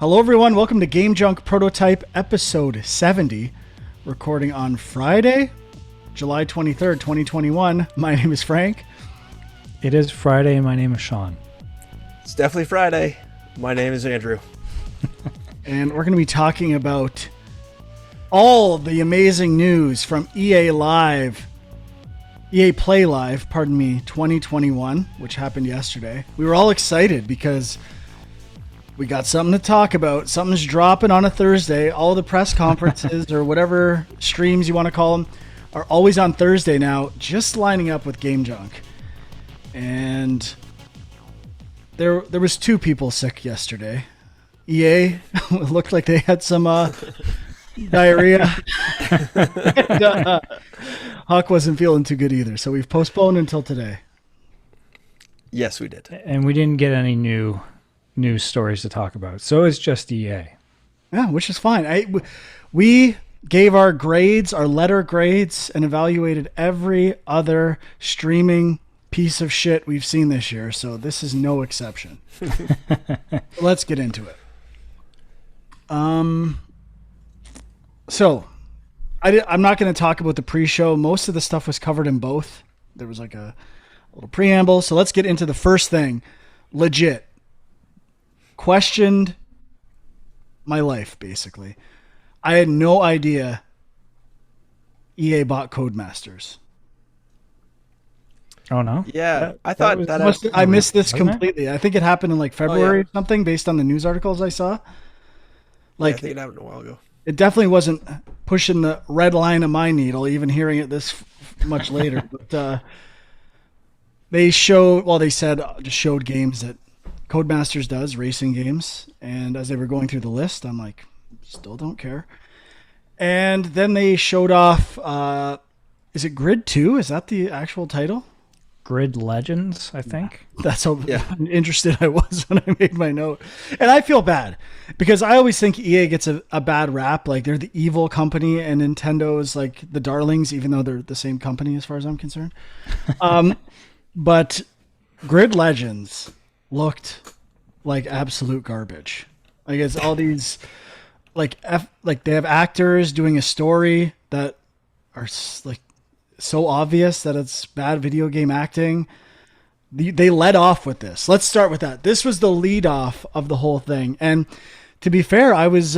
Hello, everyone. Welcome to Game Junk Prototype Episode 70, recording on Friday, July 23rd, 2021. My name is Frank. It is Friday, and my name is Sean. It's definitely Friday. My name is Andrew. And we're going to be talking about all the amazing news from EA Play Live, 2021, which happened yesterday. We were all excited because we got something to talk about. Something's dropping on a Thursday. All the press conferences or whatever streams you want to call them are always on Thursday now, just lining up with Game Junk. And there was two people sick yesterday. EA looked like they had some diarrhea. And, Huck wasn't feeling too good either, so we've postponed until today. Yes, we did. And we didn't get any new news stories to talk about, so it's just EA. Yeah, which is fine. We gave our grades, our letter grades, and evaluated every other streaming piece of shit we've seen this year, so this is no exception. Let's get into it. So I'm not going to talk about the pre-show. Most of the stuff was covered in both. There was like a little preamble. So let's get into the first thing. Legit. Questioned my life, basically. I had no idea EA bought Codemasters. Oh, no? Yeah, I thought I missed this completely. I think it happened in like February or something based on the news articles I saw. Like, I think it happened a while ago. It definitely wasn't pushing the red line of my needle, even hearing it this much later. But they showed games that Codemasters does, racing games. And as they were going through the list, I'm like, still don't care. And then they showed off, is it Grid 2? Is that the actual title? Grid Legends, I think. That's how interested I was when I made my note. And I feel bad because I always think EA gets a bad rap. Like they're the evil company and Nintendo's like the darlings, even though they're the same company as far as I'm concerned. But Grid Legends looked like absolute garbage. Like it's all these like they have actors doing a story that are like so obvious that it's bad video game acting. They led off with this. Let's start with that. This was the lead off of the whole thing. And to be fair, I was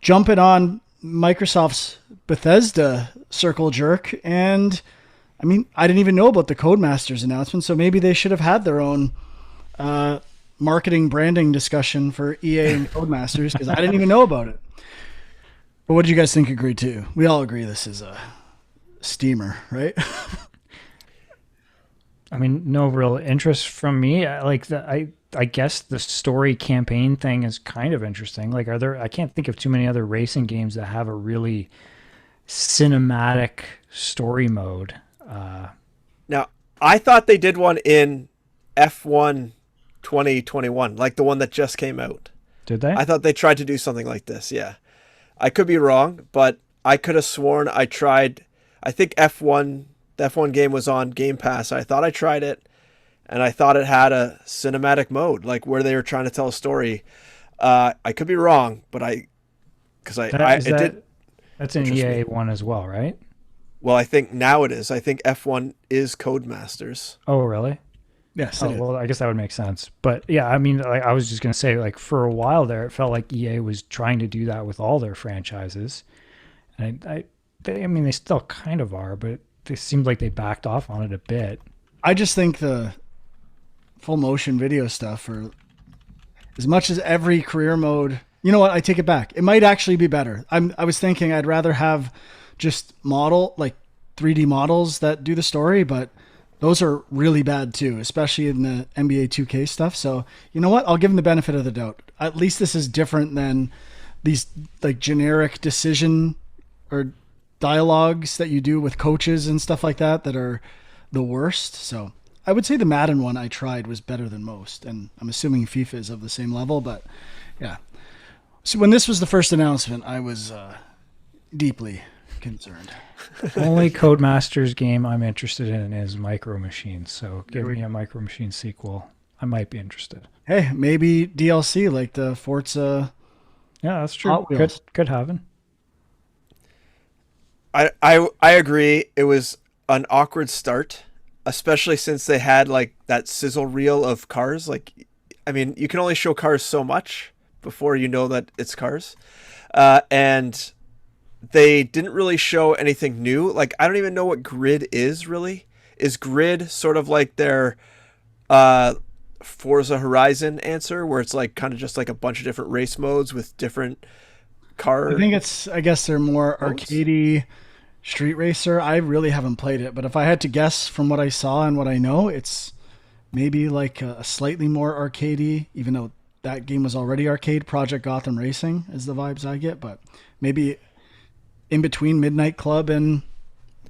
jumping on Microsoft's Bethesda circle jerk. And I mean, I didn't even know about the Codemasters announcement. So maybe they should have had their own marketing branding discussion for EA and Codemasters because I didn't even know about it. But what did you guys think of Grid 2? We all agree this is a steamer, right? I mean, no real interest from me. I guess the story campaign thing is kind of interesting. Like, I can't think of too many other racing games that have a really cinematic story mode. Now, I thought they did one in F1 2021, like the one that just came out. Did they? I thought they tried to do something like this, yeah. I could be wrong, but I could have sworn I tried. I think the F1 game was on Game Pass. I thought I tried it, and I thought it had a cinematic mode, like where they were trying to tell a story. I could be wrong, but that's an EA one as well, right? Well, I think now it is. I think F1 is Codemasters. Oh, really? Yes. Well, I guess that would make sense. But yeah, I mean, like, I was just going to say, like, for a while there, it felt like EA was trying to do that with all their franchises. And they still kind of are, but it seemed like they backed off on it a bit. I just think the full motion video stuff, or as much as every career mode, you know what? I take it back. It might actually be better. I was thinking I'd rather have just 3D models that do the story, but those are really bad too, especially in the NBA 2K stuff. So you know what? I'll give them the benefit of the doubt. At least this is different than these like generic decision or dialogues that you do with coaches and stuff like that are the worst. So I would say the Madden one I tried was better than most, and I'm assuming FIFA is of the same level, but yeah. So when this was the first announcement, I was deeply concerned. Only Codemasters game I'm interested in is Micro Machines, so give me a Micro Machines sequel. I might be interested. Hey, maybe DLC like the Forza Yeah, that's true. Hot Wheels. Could happen. I agree. It was an awkward start, especially since they had like that sizzle reel of cars. Like, I mean, you can only show cars so much before you know that it's cars, and they didn't really show anything new. Like, I don't even know what Grid is really. Is Grid sort of like their Forza Horizon answer, where it's like kind of just like a bunch of different race modes with different car? I guess they're more modes? arcadey street racer. I really haven't played it, but if I had to guess from what I saw and what I know, it's maybe like a slightly more arcadey, even though that game was already arcade. Project Gotham Racing is the vibes I get, but maybe in between Midnight Club and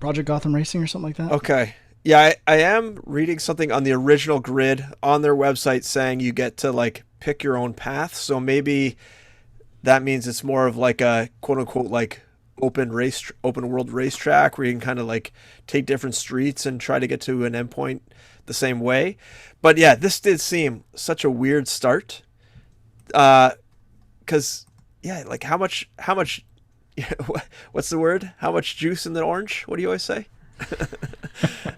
Project Gotham Racing or something like that. Okay. Yeah, I am reading something on the original Grid on their website saying you get to like pick your own path. So maybe that means it's more of like a quote unquote like open world racetrack where you can kind of like take different streets and try to get to an endpoint the same way. But yeah, this did seem such a weird start. Because yeah, like how much what's the word? How much juice in the orange? What do you always say?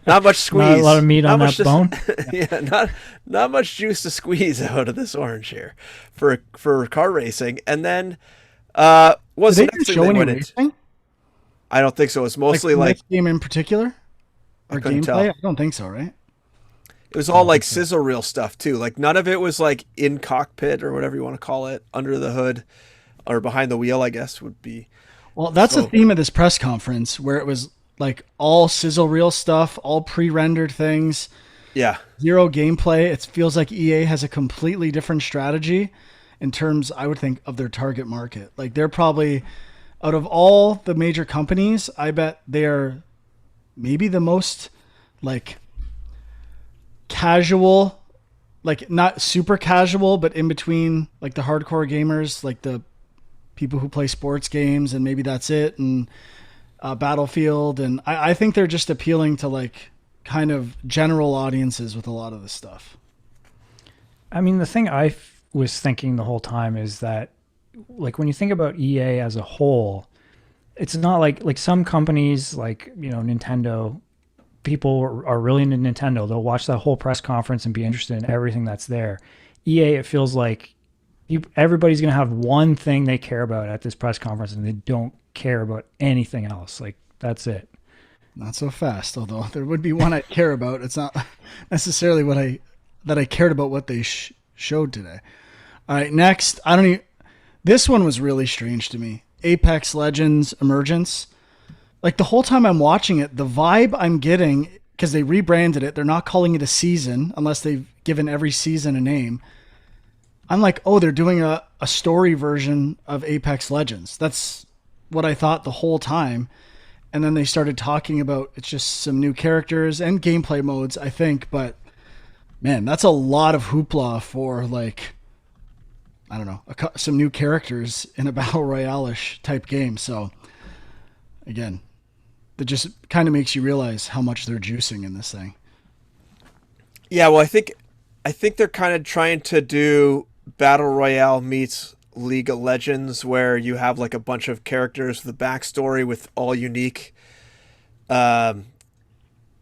Not much squeeze. Not a lot of meat on that to, bone. Yeah, not much juice to squeeze out of this orange here for car racing. And then what's Did the they next thing show they any went into? racing? I don't think so. It's mostly The like next game in particular? I Or couldn't gameplay? tell. I don't think so, right? It was all like sizzle reel stuff too. Like none of it was like in cockpit or whatever you want to call it, under the hood or behind the wheel, I guess would be. Well, that's the So- theme of this press conference, where it was like all sizzle reel stuff, all pre-rendered things, Yeah. zero gameplay. It feels like EA has a completely different strategy in terms, I would think, of their target market. Like they're probably, out of all the major companies, I bet they're maybe the most like casual, like not super casual, but in between like the hardcore gamers, like the people who play sports games and maybe that's it, and Battlefield. And I think they're just appealing to like kind of general audiences with a lot of this stuff. I mean, the thing was thinking the whole time is that, like, when you think about EA as a whole, it's not like some companies, like, you know, Nintendo, people are really into Nintendo. They'll watch that whole press conference and be interested in everything that's there. EA, it feels like everybody's going to have one thing they care about at this press conference, and they don't care about anything else. Like, that's it. Not so fast, although there would be one I care about. It's not necessarily that I cared about what they showed today. All right, next. This one was really strange to me. Apex Legends Emergence. Like the whole time I'm watching it, the vibe I'm getting, because they rebranded it, they're not calling it a season unless they've given every season a name. I'm like, oh, they're doing a story version of Apex Legends. That's what I thought the whole time. And then they started talking about it's just some new characters and gameplay modes, I think. But man, that's a lot of hoopla for like, I don't know, some new characters in a battle royale-ish type game. So again, that just kind of makes you realize how much they're juicing in this thing. Yeah, well, I think they're kind of trying to do Battle Royale meets League of Legends, where you have like a bunch of characters with a backstory with all unique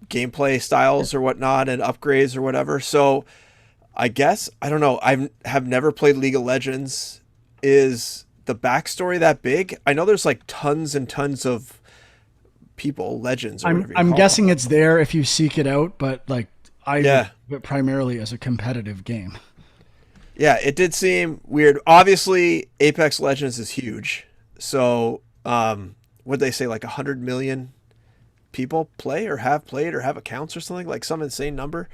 gameplay styles or whatnot and upgrades or whatever. So I guess, I don't know, I have never played League of Legends. Is the backstory that big? I know there's like tons and tons of people, legends or whatever you I'm call guessing them. it's there if you seek it out, but like Yeah. but primarily as a competitive game. Yeah, it did seem weird. Obviously, Apex Legends is huge. So, what they say, like 100 million people play or have played or have accounts or something, like some insane number.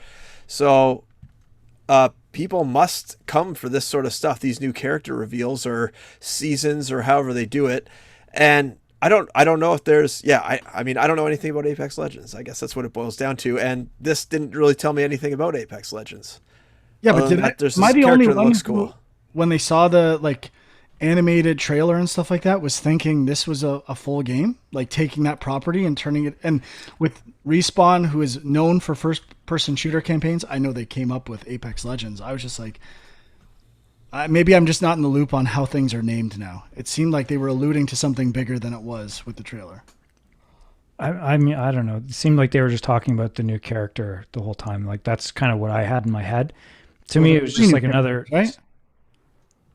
So, people must come for this sort of stuff, these new character reveals or seasons or however they do it. And I don't know if there's, I mean, I don't know anything about Apex Legends. I guess that's what it boils down to. And this didn't really tell me anything about Apex Legends. Yeah, but Other than that, am I the only character that one looks who, cool. when they saw the like animated trailer and stuff like that, was thinking this was a full game, like taking that property and turning it, and with Respawn, who is known for first person shooter campaigns, I know they came up with Apex Legends. I was just like, Maybe I'm just not in the loop on how things are named now. It seemed like they were alluding to something bigger than it was with the trailer. I mean, I don't know. It seemed like they were just talking about the new character the whole time. Like that's kind of what I had in my head. To me, it was just like another. Right?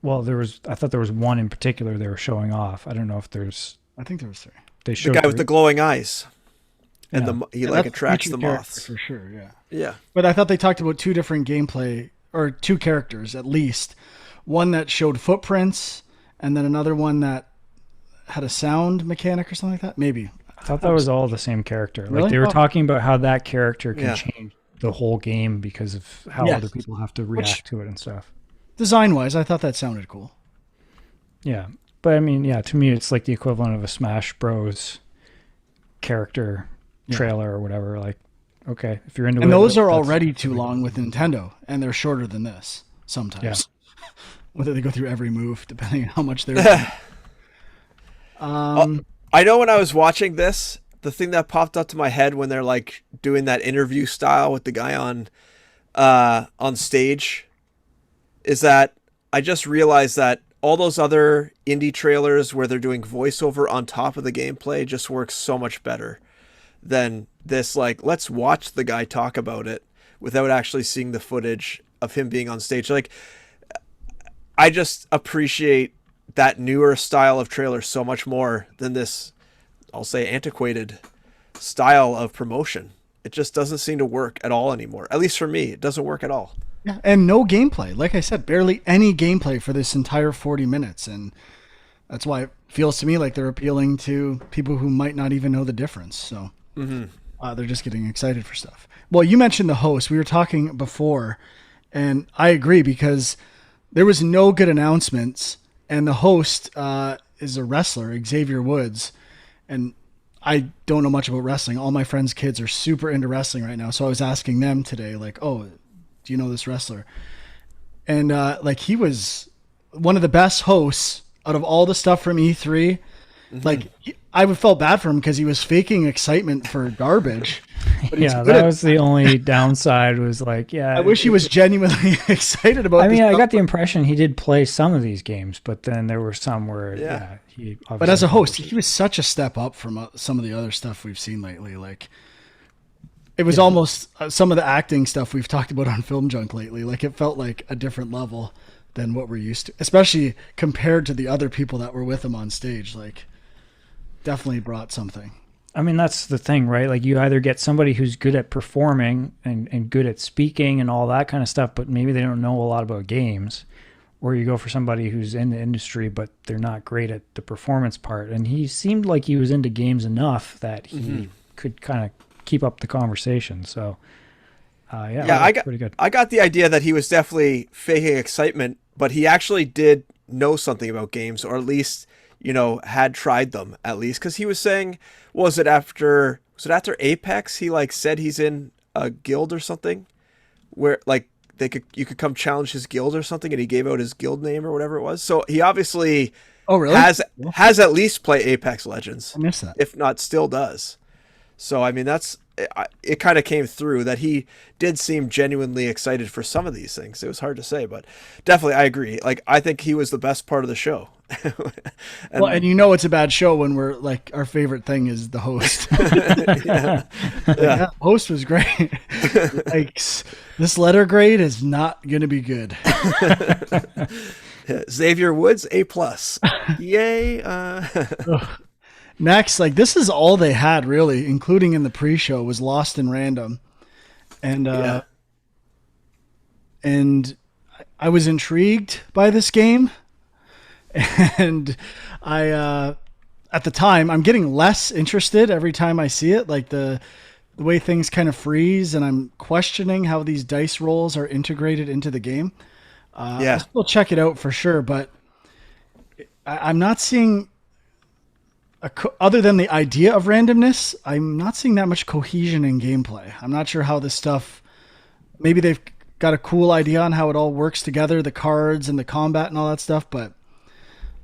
Well, I thought there was one in particular they were showing off. I don't know if there's. I think there was 3. They The showed guy with the glowing eyes, and Yeah. he Yeah, like that's attracts featured the character moths. for sure. Yeah. Yeah. But I thought they talked about 2 different gameplay, or 2 characters at least. One that showed footprints, and then another one that had a sound mechanic or something like that. Maybe. I thought that was all the same character. Really? Like they were Oh. talking about how that character can Yeah. change the whole game because of how Yes. other people have to react to it and stuff. Design wise, I thought that sounded cool. Yeah. But I mean, yeah, to me, it's like the equivalent of a Smash Bros. Character trailer or whatever. Like, okay, if you're into it. And those are that's- already too long with Nintendo, and they're shorter than this sometimes. Whether they go through every move, depending on how much they're. I know when I was watching this, the thing that popped up to my head when they're like doing that interview style with the guy on stage is that I just realized that all those other indie trailers where they're doing voiceover on top of the gameplay just works so much better than this. Like, let's watch the guy talk about it without actually seeing the footage of him being on stage. Like, I just appreciate that newer style of trailer so much more than this, I'll say, antiquated style of promotion. It just doesn't seem to work at all anymore. At least for me, it doesn't work at all. Yeah, and no gameplay. Like I said, barely any gameplay for this entire 40 minutes. And that's why it feels to me like they're appealing to people who might not even know the difference. So they're just getting excited for stuff. Well, you mentioned the host. We were talking before, and I agree because there was no good announcements. And the host is a wrestler, Xavier Woods. And I don't know much about wrestling. All my friends' kids are super into wrestling right now. So I was asking them today, like, oh, do you know this wrestler? And like he was one of the best hosts out of all the stuff from E3. Like I would felt bad for him because he was faking excitement for garbage. But he's Yeah, good that at- was the only downside was like, yeah. I wish he was genuinely excited about. I mean, this I stuff. got the impression he did play some of these games, but then there were some where, Yeah. he. But as a obviously- host, he was such a step up from some of the other stuff we've seen lately. Like it was almost some of the acting stuff we've talked about on Film Junk lately. Like it felt like a different level than what we're used to, especially compared to the other people that were with him on stage. Like definitely brought something. I mean, that's the thing, right? Like you either get somebody who's good at performing and good at speaking and all that kind of stuff, but maybe they don't know a lot about games, or you go for somebody who's in the industry, but they're not great at the performance part. And he seemed like he was into games enough that he could kind of keep up the conversation. So, Yeah, pretty good. I got the idea that he was definitely faking excitement, but he actually did know something about games, or at least, you know, had tried them at least. Because he was saying, was it after Apex? He like said he's in a guild or something, where like you could come challenge his guild or something, and he gave out his guild name or whatever it was. So he obviously Oh, really? has at least played Apex Legends, I missed that. if not still does. So I mean, it kind of came through that he did seem genuinely excited for some of these things. It was hard to say, but definitely I agree. Like I think he was the best part of the show. And you know it's a bad show when we're like our favorite thing is the host. Yeah, host was great. Like this letter grade is not gonna be good. Xavier Woods, A+. Yay. Next, like this is all they had really, including in the pre-show, was Lost in Random, and and I was intrigued by this game, and I at the time I'm getting less interested every time I see it. Like the way things kind of freeze, and I'm questioning how these dice rolls are integrated into the game. I'll still check it out for sure, but I'm not seeing. Other than the idea of randomness, I'm not seeing that much cohesion in gameplay. I'm not sure how this stuff. Maybe they've got a cool idea on how it all works together, the cards and the combat and all that stuff, but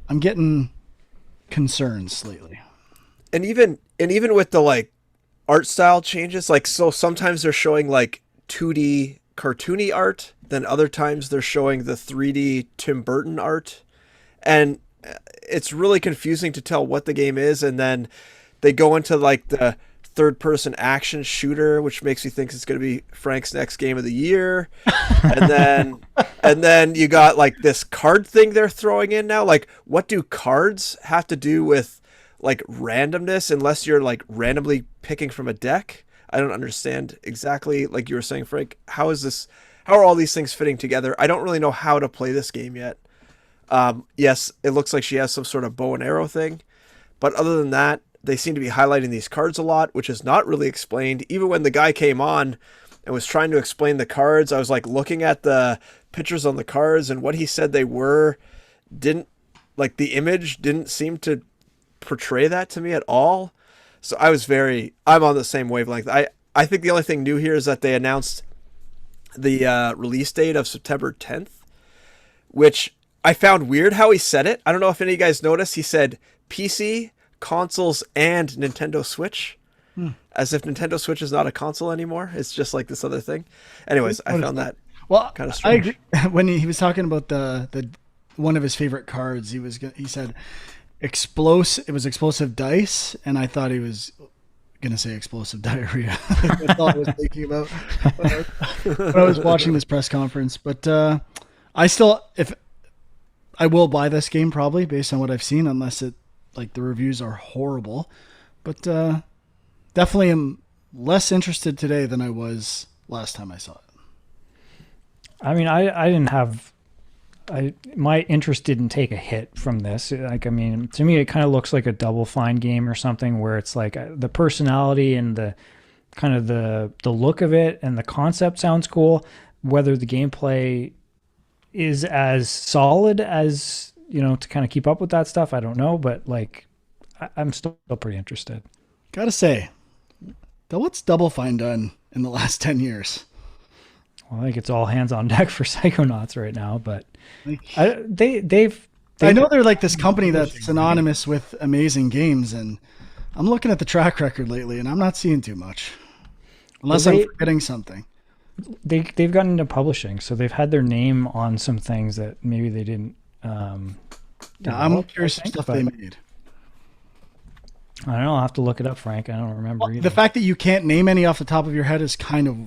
I'm getting concerns lately. And even with the like art style changes, like so sometimes they're showing like 2D cartoony art, then other times they're showing the 3D Tim Burton art, and it's really confusing to tell what the game is. And then they go into like the third person action shooter, which makes me think it's going to be Frank's next game of the year. And then you got like this card thing they're throwing in now. Like, what do cards have to do with like randomness unless you're like randomly picking from a deck? I don't understand exactly, like you were saying, Frank, how are all these things fitting together? I don't really know how to play this game yet. Yes, it looks like she has some sort of bow and arrow thing, but other than that, they seem to be highlighting these cards a lot, which is not really explained. Even when the guy came on and was trying to explain the cards, I was like looking at the pictures on the cards, and what he said they were didn't, like, the image didn't seem to portray that to me at all. So I'm on the same wavelength. I think the only thing new here is that they announced the release date of September 10th, which I found weird how he said it. I don't know if any of you guys noticed. He said PC, consoles, and Nintendo Switch, as if Nintendo Switch is not a console anymore. It's just like this other thing. Anyways, I found that kind of strange. I agree. When he was talking about the one of his favorite cards, he said explosive. It was explosive dice, and I thought he was gonna say explosive diarrhea. That's all I was thinking about when I was watching this press conference. But if I will buy this game probably based on what I've seen, unless like the reviews are horrible. But definitely am less interested today than I was last time I saw it. I mean, I didn't have. My interest didn't take a hit from this. Like, I mean, to me, it kind of looks like a Double Fine game or something, where it's like the personality and the kind of the look of it and the concept sounds cool. Whether the gameplay is as solid as, to kind of keep up with that stuff, I don't know. But like, I'm still pretty interested. Gotta say, what's Double Fine done in the last 10 years? Well, I think it's all hands on deck for Psychonauts right now, but I know they're like this company that's synonymous with amazing games, and I'm looking at the track record lately, and I'm not seeing too much, unless I'm forgetting something. They've gotten into publishing, so they've had their name on some things that maybe they didn't. I'm curious what stuff they made. I don't know. I'll have to look it up, Frank. I don't remember either. The fact that you can't name any off the top of your head is kind of.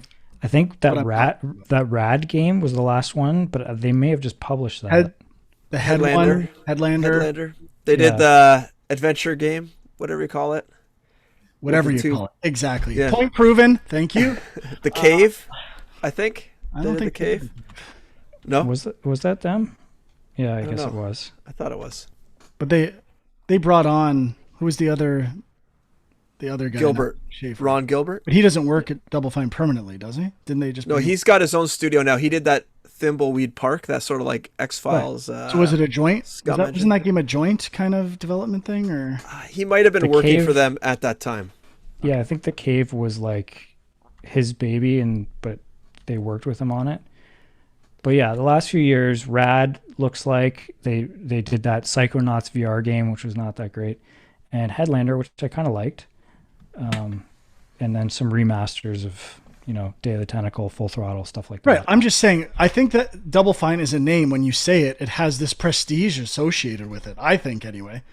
I think that Rad game was the last one, but they may have just published that. The Headlander. They did the adventure game, whatever you call it. Whatever you call it. Exactly. Yeah. Point proven. Thank you. The Cave, I think. I don't think the Cave. No? Was that them? Yeah, I guess it was. I thought it was. But they brought on, who was the other guy? Gilbert. Ron Gilbert. But he doesn't work at Double Fine permanently, does he? Didn't they just? No, he's got his own studio now. He did that Thimbleweed Park, that sort of like X-Files. Right. So was it a joint? Wasn't that game a joint kind of development thing, or? He might have been working for them at that time. Yeah, I think the Cave was like his baby, but they worked with him on it. But yeah, the last few years, Rad looks like they did that Psychonauts VR game, which was not that great, and Headlander, which I kind of liked. And then some remasters of, Day of the Tentacle, Full Throttle, stuff like that. Right. I'm just saying, I think that Double Fine is a name. When you say it, it has this prestige associated with it. I think, anyway,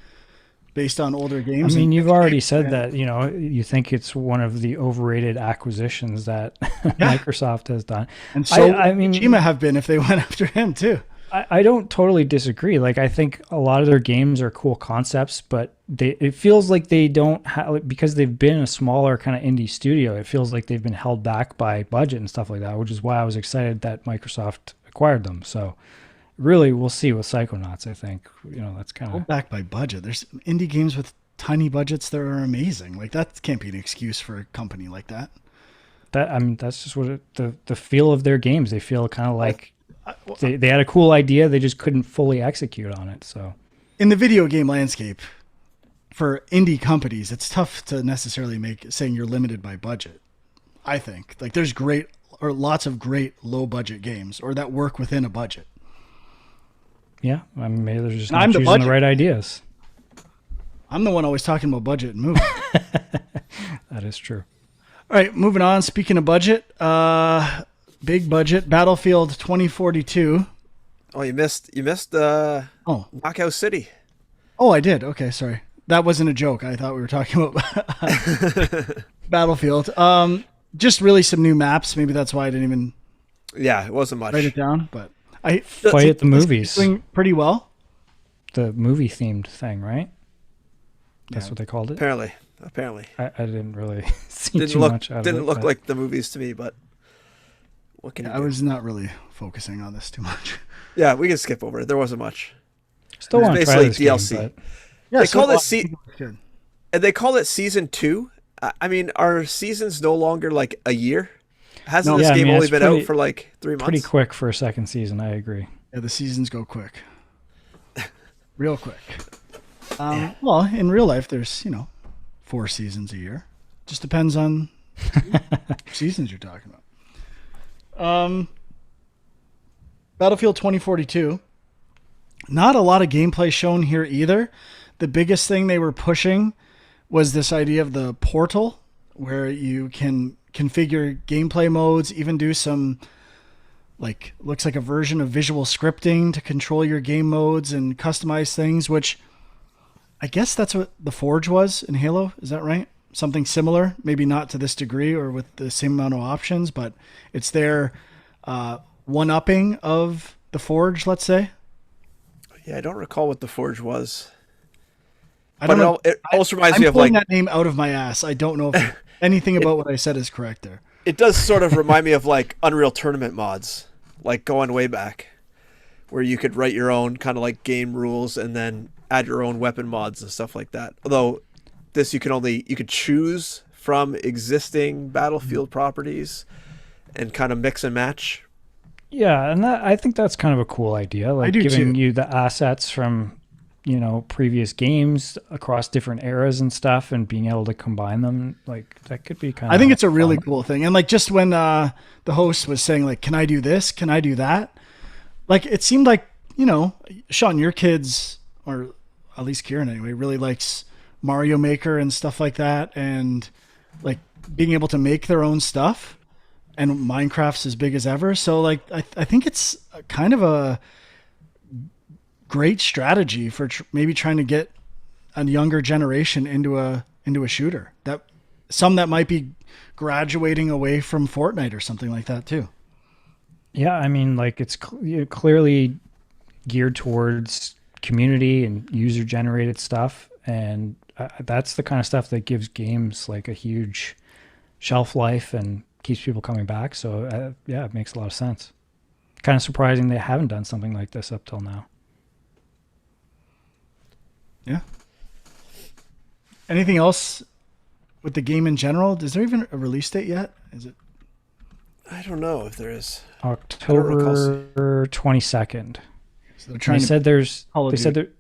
based on older games. I mean, you've already said that, you think it's one of the overrated acquisitions that Microsoft has done. And so I mean, Kojima have been if they went after him too. I don't totally disagree. Like, I think a lot of their games are cool concepts, but it feels like they don't have, because they've been a smaller kind of indie studio, it feels like they've been held back by budget and stuff like that, which is why I was excited that Microsoft acquired them. So really, we'll see with Psychonauts, I think. That's kind of... Held back by budget. There's indie games with tiny budgets that are amazing. Like, that can't be an excuse for a company like that. That's just what the feel of their games. They feel kind of like... They had a cool idea, they just couldn't fully execute on it. So, in the video game landscape, for indie companies, it's tough to necessarily saying you're limited by budget. I think like there's lots of great low budget games or that work within a budget. Yeah, I mean, maybe they're just not choosing the right ideas. I'm the one always talking about budget and movies. That is true. All right, moving on. Speaking of budget, big budget Battlefield 2042. Oh, you missed Oh, Knockout City. oh, I did. Okay, sorry. That wasn't a joke. I thought we were talking about Battlefield. Just really some new maps. Maybe that's why I didn't even Yeah, it wasn't much. write it down. But I Fight at the it's movies. doing pretty well. The movie themed thing, right? That's Yeah. what they called it. Apparently. I didn't really see Didn't too look much out of didn't it. look but- like the movies to me, but what can Yeah, you I do? was not really focusing on this too much. Yeah, we can skip over it. There wasn't much. Still It's want to try basically this DLC. game, but Yeah, They called it I se- think it was good. And they call it season 2. I mean, are seasons no longer like a year? Hasn't No. this Yeah, I game mean, only it's been pretty- out for like 3 months? pretty quick for a second season. I agree. Yeah, the seasons go quick, real quick. Well, in real life, there's 4 seasons a year. Just depends on seasons you're talking about. Battlefield 2042. Not a lot of gameplay shown here either. The biggest thing they were pushing was this idea of the portal, where you can configure gameplay modes, even do some looks like a version of visual scripting to control your game modes and customize things, which I guess that's what the Forge was in Halo. Is that right? Something similar, maybe not to this degree or with the same amount of options, but it's their one-upping of the Forge, let's say. Yeah, I don't recall what the Forge was. I But don't know. it almost reminds I'm me of pulling like that name out of my ass. I don't know if anything about what I said is correct there. it does sort of remind me of like Unreal Tournament mods, like going way back, where you could write your own kind of like game rules and then add your own weapon mods and stuff like that. Although this you could choose from existing Battlefield properties and kind of mix and match. Yeah, and I think that's kind of a cool idea. Like do giving too. you the assets from previous games across different eras and stuff, and being able to combine them. Like that could be kind of. I think it's a really cool thing. And like just when the host was saying like, "Can I do this? Can I do that?" Like it seemed like Sean, your kids, or at least Kieran anyway, really likes Mario Maker and stuff like that, and like being able to make their own stuff. And Minecraft's as big as ever. So like I think it's kind of a great strategy for maybe trying to get a younger generation into a shooter. That some that might be graduating away from Fortnite or something like that too. Yeah, I mean, like it's clearly geared towards community and user generated stuff, and that's the kind of stuff that gives games like a huge shelf life and keeps people coming back. So yeah, it makes a lot of sense. Kind of surprising they haven't done something like this up till now. Yeah. Anything else with the game in general? Is there even a release date yet? Is it? I don't know if there is. October 22nd. So they're They trying to. said there's Call of they said Duty.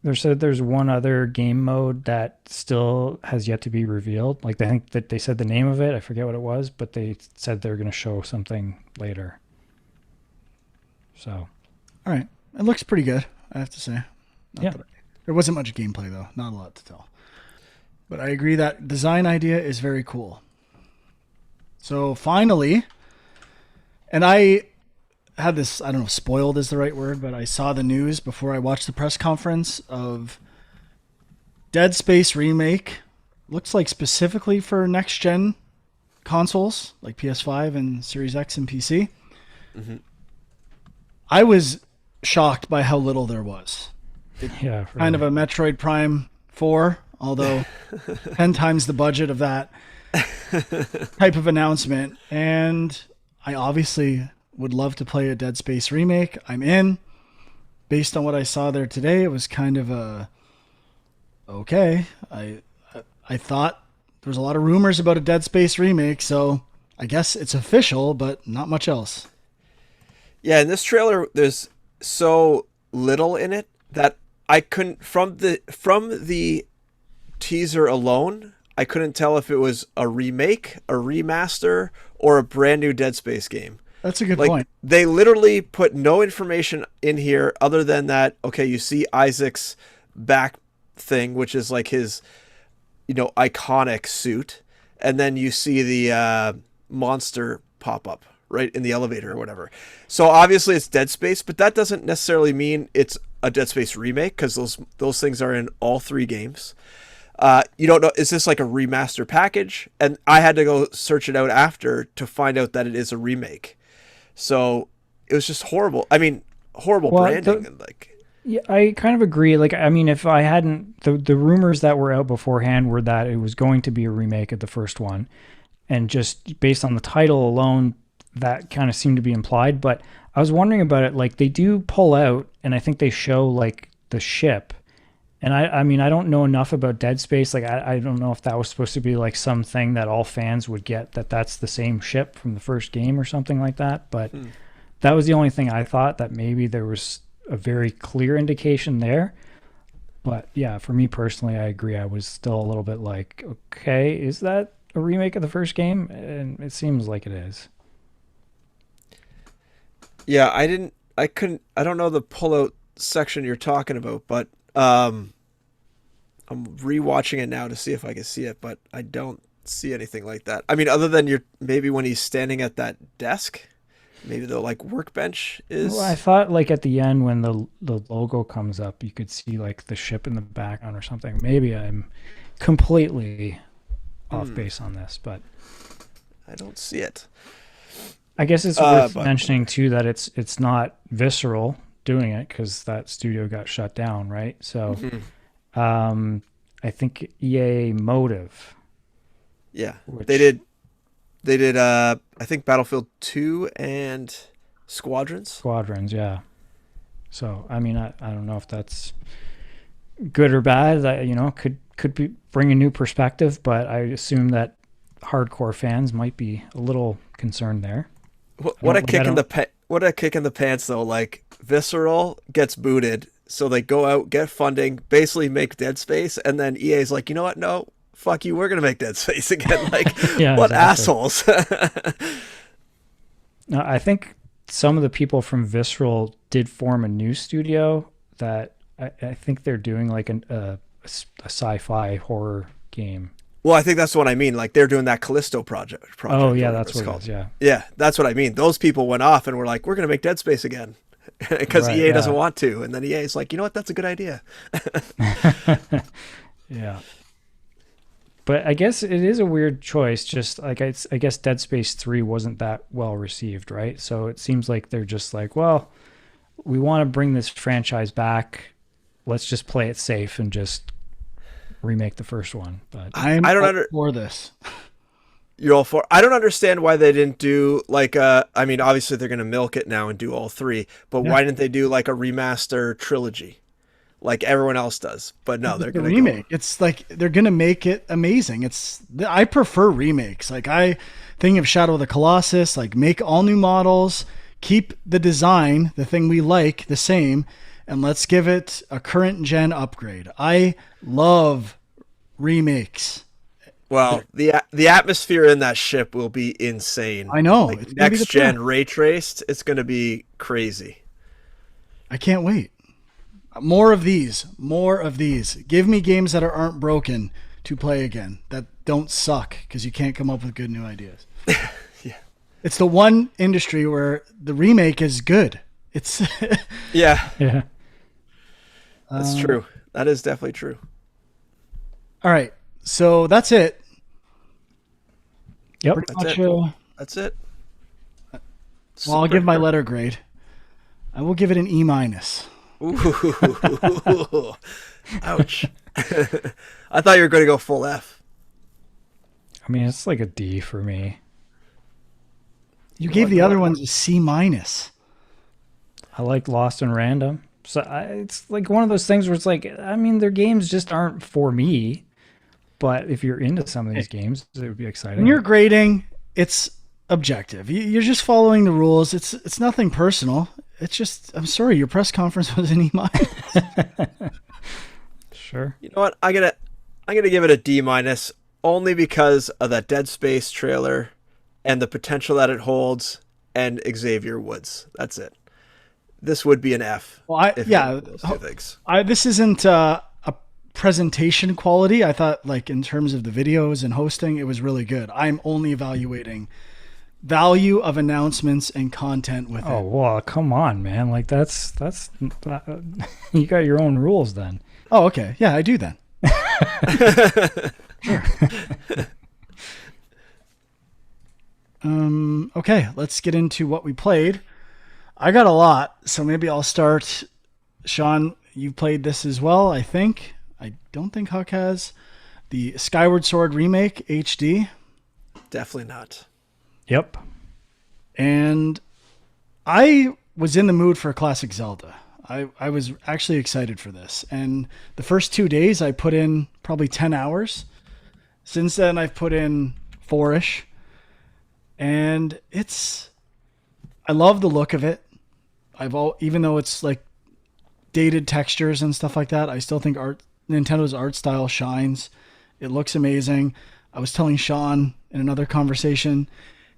there said there's one other game mode that still has yet to be revealed. Like I think that they said the name of it. I forget what it was, but they said they're going to show something later. So All right, it looks pretty good. I have to say. Not Yeah. that there wasn't much gameplay though. Not a lot to tell. But I agree that design idea is very cool. So finally, and I had this, I don't know if spoiled is the right word, but I saw the news before I watched the press conference of Dead Space remake. Looks like specifically for next gen consoles like PS5 and Series X and PC. Mm-hmm. I was shocked by how little there was. yeah, Kind of a Metroid Prime 4, although 10 times the budget of that type of announcement. And I obviously would love to play a Dead Space remake. I'm in. Based on what I saw there today, it was kind of a okay. I thought there was a lot of rumors about a Dead Space remake, so I guess it's official, but not much else. Yeah, in this trailer, there's so little in it that I couldn't from the teaser alone, I couldn't tell if it was a remake, a remaster, or a brand new Dead Space game. That's a good Like point. they literally put no information in here other than that. Okay, you see Isaac's back thing, which is like his, iconic suit, and then you see the monster pop up, right in the elevator or whatever. So obviously it's Dead Space, but that doesn't necessarily mean it's a Dead Space remake, because those things are in all 3 games. You don't know, is this like a remaster package? And I had to go search it out after to find out that it is a remake. So it was just horrible. I mean, horrible branding. Yeah, I kind of agree. Like, I mean, if I hadn't, the rumors that were out beforehand were that it was going to be a remake of the first one. And just based on the title alone, that kind of seemed to be implied. But I was wondering about it. Like, they do pull out, and I think they show like the ship. And I mean, I don't know enough about Dead Space. Like, I don't know if that was supposed to be like something that all fans would get, that's the same ship from the first game or something like that. But that was the only thing I thought, that maybe there was a very clear indication there. But yeah, for me personally, I agree. I was still a little bit like, okay, is that a remake of the first game? And it seems like it is. Yeah, I don't know the pullout section you're talking about, but I'm rewatching it now to see if I can see it, but I don't see anything like that. I mean, other than maybe when he's standing at that desk, maybe the like workbench is. Well, I thought like at the end when the logo comes up, you could see like the ship in the background or something. Maybe I'm completely off base on this, but I don't see it. I guess it's worth mentioning too that it's not Visceral doing it, because that studio got shut down, right? So I think EA Motive. Yeah, they did I think Battlefield 2 and Squadrons, yeah. So I mean, I don't know if that's good or bad. That, you know, could be bring a new perspective, but I assume that hardcore fans might be a little concerned there. What a kick in the pants though. Like, Visceral gets booted, so they go out, get funding, basically make Dead Space, and then EA's like, you know what? No, fuck you, we're gonna make Dead Space again. Like, yeah, what exactly. assholes. Now, I think some of the people from Visceral did form a new studio that I think they're doing like a sci-fi horror game. Well, I think that's what I mean. Like, they're doing that Callisto project. Oh yeah, that's what it is. Yeah. Yeah, that's what I mean. Those people went off and were like, we're gonna make Dead Space again. Because Right, EA yeah. doesn't want to, and then EA's like, you know what, that's a good idea. Yeah. But I guess it is a weird choice. Just like I guess Dead Space 3 wasn't that well received, right? So it seems like they're just like, well, we want to bring this franchise back. Let's just play it safe and just remake the first one. But I don't for this. You're all for. I don't understand why they didn't do like I mean, obviously they're gonna milk it now and do all 3, but why didn't they do like a remaster trilogy, like everyone else does? But no, they're gonna remake. It's like they're gonna make it amazing. I prefer remakes. Like, I think of Shadow of the Colossus. Like, make all new models, keep the design, the thing we like, the same, and let's give it a current gen upgrade. I love remakes. Well, the atmosphere in that ship will be insane. I know. Like, next gen ray traced, it's going to be crazy. I can't wait. More of these. Give me games that aren't broken to play again, that don't suck because you can't come up with good new ideas. Yeah. It's the one industry where the remake is good. It's Yeah. yeah. That's true. That is definitely true. All right. So that's it. Yep. That's it. Well, I'll give my letter grade. I will give it an E-. Ooh. Ouch. I thought you were going to go full F. I mean, it's like a D for me. You gave the other ones a C-. I like Lost and Random. So it's like one of those things where it's like, I mean, their games just aren't for me. But if you're into some of these games, it would be exciting. When you're grading, it's objective. You're just following the rules. It's nothing personal. It's just, I'm sorry, your press conference was an E-. Sure. You know what? I'm gonna give it a D-, only because of that Dead Space trailer and the potential that it holds, and Xavier Woods. That's it. This would be an F. Well, those two things. This isn't a presentation quality. I thought, like, in terms of the videos and hosting, it was really good. I'm only evaluating value of announcements and content with Oh it. well, come on, man. Like that's you got your own rules then. Oh, okay. Yeah, I do then. Okay, let's get into what we played. I got a lot, so maybe I'll start. Sean, you played this as well, I think. I don't think Huck has. The Skyward Sword remake HD. Definitely not. Yep. And I was in the mood for a classic Zelda. I was actually excited for this. And the first 2 days, I put in probably 10 hours. Since then, I've put in 4-ish. And I love the look of it. Even though it's like dated textures and stuff like that, I still think Nintendo's art style shines. It looks amazing. I was telling Sean in another conversation,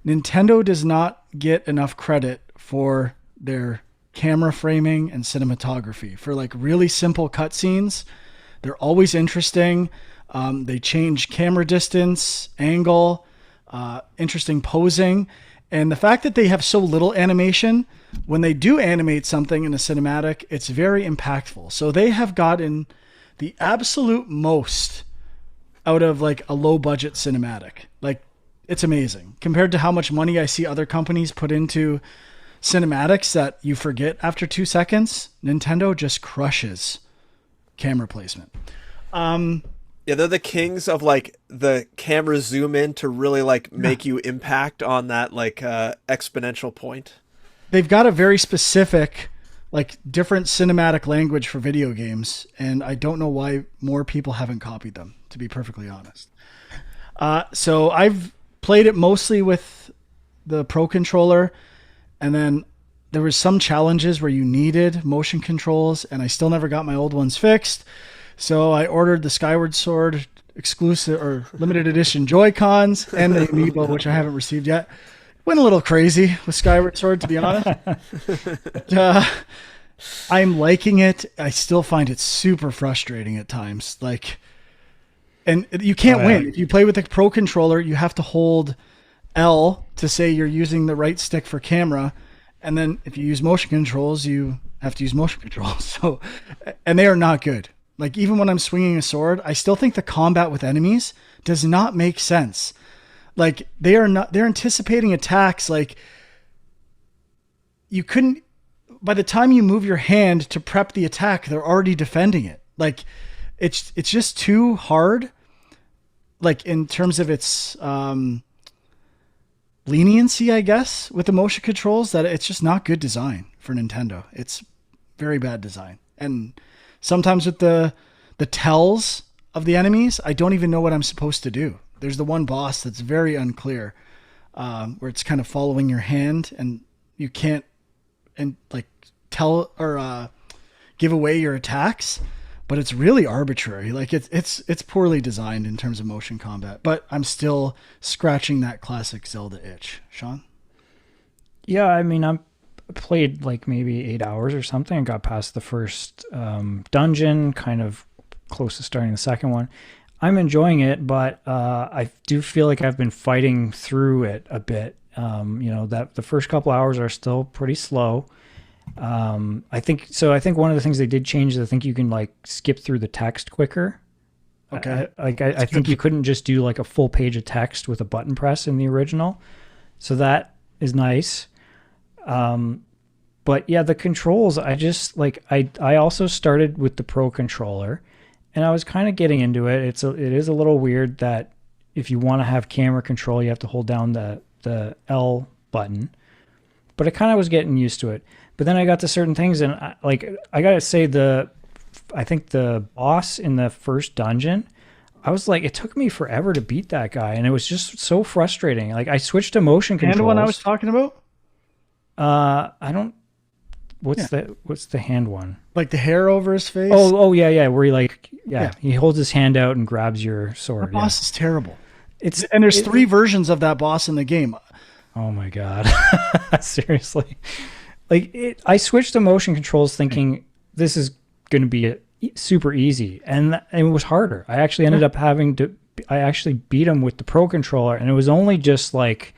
Nintendo does not get enough credit for their camera framing and cinematography. For like really simple cutscenes, they're always interesting. They change camera distance, angle, interesting posing. And the fact that they have so little animation, when they do animate something in a cinematic, it's very impactful. So they have gotten the absolute most out of like a low budget cinematic. Like, it's amazing compared to how much money I see other companies put into cinematics that you forget after 2 seconds. Nintendo just crushes camera placement. Yeah, they're the kings of like the camera zoom in to really like make you impact on that like exponential point. They've got a very specific, like different cinematic language for video games, and I don't know why more people haven't copied them, to be perfectly honest. So I've played it mostly with the Pro Controller, and then there was some challenges where you needed motion controls, and I still never got my old ones fixed. So I ordered the Skyward Sword exclusive or limited edition Joy-Cons and the Amiibo, which I haven't received yet. Went a little crazy with Skyward Sword, to be honest. But, I'm liking it. I still find it super frustrating at times. Like, and you can't win. If you play with the Pro Controller, you have to hold L to say you're using the right stick for camera. And then if you use motion controls, you have to use motion controls. So, and they are not good. Like, even when I'm swinging a sword, I still think the combat with enemies does not make sense. Like, they're anticipating attacks. Like, you couldn't, by the time you move your hand to prep the attack, they're already defending it. Like, it's just too hard. Like, in terms of its, leniency, I guess, with the motion controls, that it's just not good design for Nintendo. It's very bad design. And sometimes with the tells of the enemies, I don't even know what I'm supposed to do. There's the one boss that's very unclear, where it's kind of following your hand, and you can't tell or give away your attacks. But it's really arbitrary. Like, it's poorly designed in terms of motion combat. But I'm still scratching that classic Zelda itch. Sean? Yeah, I mean, I played like maybe 8 hours or something and got past the first dungeon, kind of close to starting the second one. I'm enjoying it, but I do feel like I've been fighting through it a bit. That the first couple hours are still pretty slow. I think one of the things they did change is I think you can like skip through the text quicker. Okay. I think you couldn't just do like a full page of text with a button press in the original. So that is nice. But yeah, the controls, I also started with the Pro Controller and I was kind of getting into it. It is a little weird that if you want to have camera control, you have to hold down the L button, but I kind of was getting used to it. But then I got to certain things, and I gotta say, I think the boss in the first dungeon, I was like, it took me forever to beat that guy, and it was just so frustrating. Like, I switched to motion controls. And the one I was talking about? I don't. What's the hand one? Like the hair over his face? Oh yeah, where he holds his hand out and grabs your sword. The boss is terrible. And there's 3 versions of that boss in the game. Oh my god, seriously. I switched to motion controls thinking this is going to be super easy, and it was harder. I actually ended up I actually beat him with the Pro Controller, and it was only just like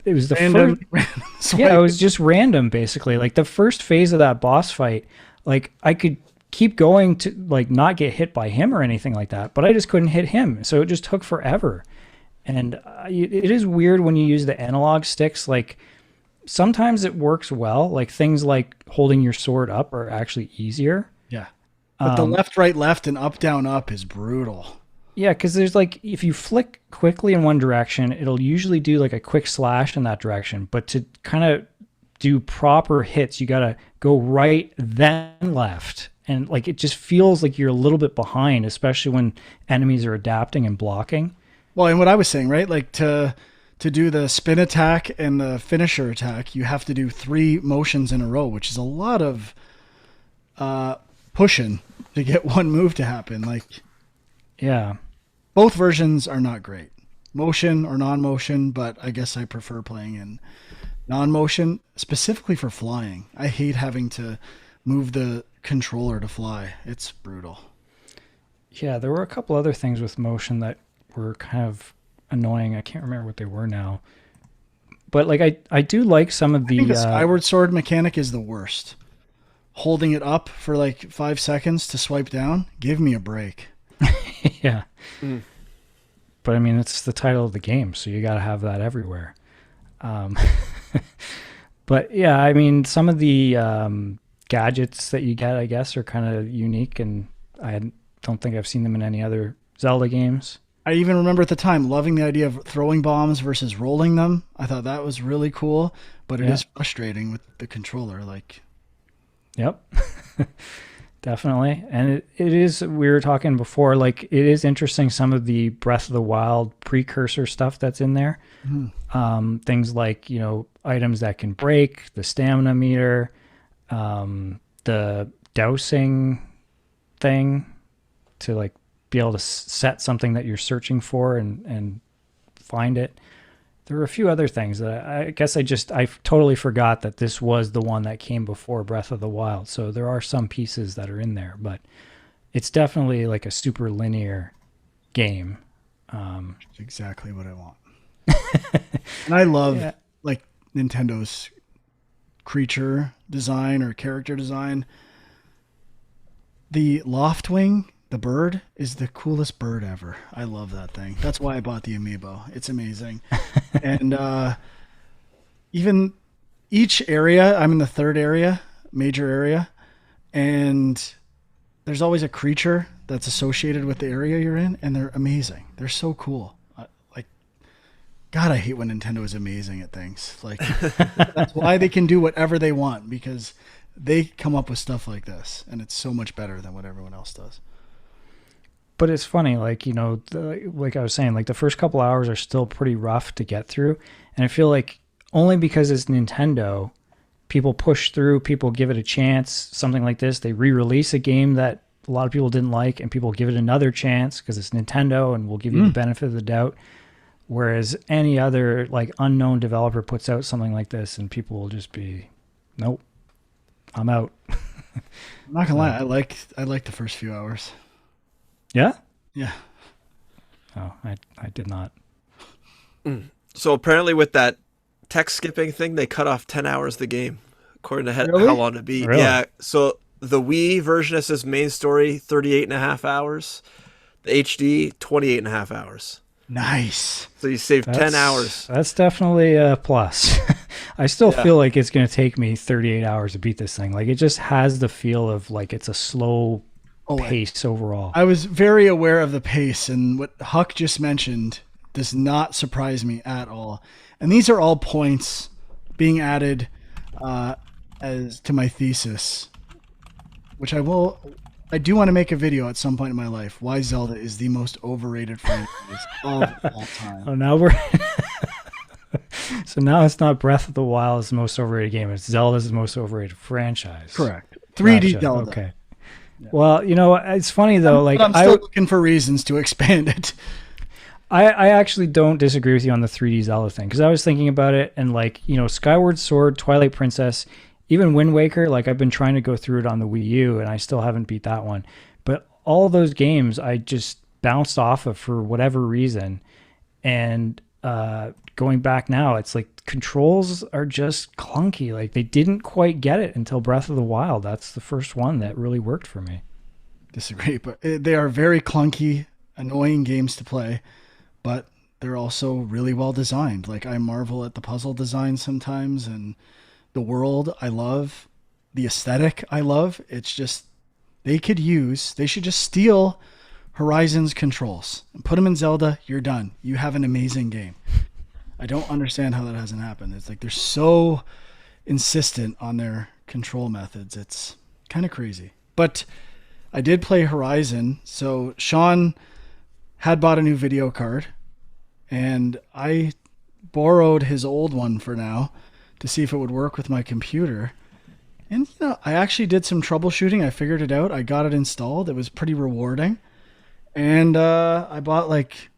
it was the Random, first. random Yeah, it swipe. was just random basically. Like the first phase of that boss fight, like I could keep going to like not get hit by him or anything like that, but I just couldn't hit him. So it just took forever. And it is weird when you use the analog sticks. Like sometimes it works well. Like things like holding your sword up are actually easier. Yeah. But the left, right, left, and up, down, up is brutal. Yeah, because there's like if you flick quickly in one direction, it'll usually do like a quick slash in that direction. But to kind of do proper hits, you gotta go right then left, and like it just feels like you're a little bit behind, especially when enemies are adapting and blocking. Well, and what I was saying, right? Like to do the spin attack and the finisher attack, you have to do 3 motions in a row, which is a lot of pushing to get one move to happen. Like Yeah, both versions are not great, motion or non-motion, but I guess I prefer playing in non-motion, specifically for flying. I hate having to move the controller to fly. It's brutal. yeah. There were a couple other things with motion that were kind of annoying. I can't remember what they were now. But like I do like some of I think the the Skyward Sword mechanic is the worst. Holding it up for like 5 seconds to swipe down, give me a break. yeah. But I mean, it's the title of the game, so you got to have that everywhere. Um, but yeah, I mean, some of the gadgets that you get, I guess, are kind of unique, and don't think I've seen them in any other Zelda games. I even remember at the time loving the idea of throwing bombs versus rolling them. I thought that was really cool, but it Yeah. is frustrating with the controller. Like, Yep. Definitely. And it is, we were talking before, like it is interesting some of the Breath of the Wild precursor stuff that's in there. Things like, items that can break, the stamina meter, the dowsing thing to like be able to set something that you're searching for and find it. There were a few other things that I guess I totally forgot that this was the one that came before Breath of the Wild. So there are some pieces that are in there, but it's definitely like a super linear game. it's exactly what I want. And I love Yeah. like Nintendo's creature design or character design. The Loftwing, the bird, is the coolest bird ever. I love that thing. That's why I bought the amiibo. It's amazing. And even each area, I'm in the 3rd area, major area, and there's always a creature that's associated with the area you're in, and they're amazing. They're so cool. Like, God, I hate when Nintendo is amazing at things. Like, that's why they can do whatever they want, because they come up with stuff like this, and it's so much better than what everyone else does. But it's funny, like, like I was saying, like the first couple hours are still pretty rough to get through. And I feel like only because it's Nintendo, people push through, people give it a chance, something like this. They re-release a game that a lot of people didn't like, and people give it another chance because it's Nintendo and will give you the benefit of the doubt. Whereas any other like unknown developer puts out something like this and people will just be, nope, I'm out. I'm not gonna lie, I like the first few hours. Yeah? Yeah. Oh, I did not. So apparently with that text skipping thing, they cut off 10 hours of the game, according to Really? how long it beat. Really? Yeah. So the Wii version of this main story, 38 and a half hours. The HD, 28 and a half hours. Nice. So you save 10 hours. That's definitely a plus. I still Yeah. feel like it's going to take me 38 hours to beat this thing. Like it just has the feel of like it's a slow pace overall. I was very aware of the pace, and what Huck just mentioned does not surprise me at all. And these are all points being added as to my thesis, which I do want to make a video at some point in my life. Why Zelda is the most overrated franchise of all time. Oh, now we're so now it's not Breath of the Wild is the most overrated game. It's Zelda's the most overrated franchise. Correct. 3D Gotcha. Zelda. Okay. Well, it's funny though. Like But I'm still looking for reasons to expand it. I actually don't disagree with you on the 3D Zelda thing because I was thinking about it and like Skyward Sword, Twilight Princess, even Wind Waker. Like I've been trying to go through it on the Wii U and I still haven't beat that one. But all those games I just bounced off of for whatever reason, and going back now, it's like controls are just clunky. Like they didn't quite get it until Breath of the Wild. That's the first one that really worked for me. Disagree, but they are very clunky, annoying games to play, but they're also really well designed. Like I marvel at the puzzle design sometimes, and the world I love, the aesthetic I love. It's just they should just steal Horizon's controls and put them in Zelda. You're done. You have an amazing game. I don't understand how that hasn't happened. It's like they're so insistent on their control methods. It's kind of crazy. But I did play Horizon. So Sean had bought a new video card, and I borrowed his old one for now to see if it would work with my computer. And I actually did some troubleshooting. I figured it out. I got it installed. It was pretty rewarding. And I bought like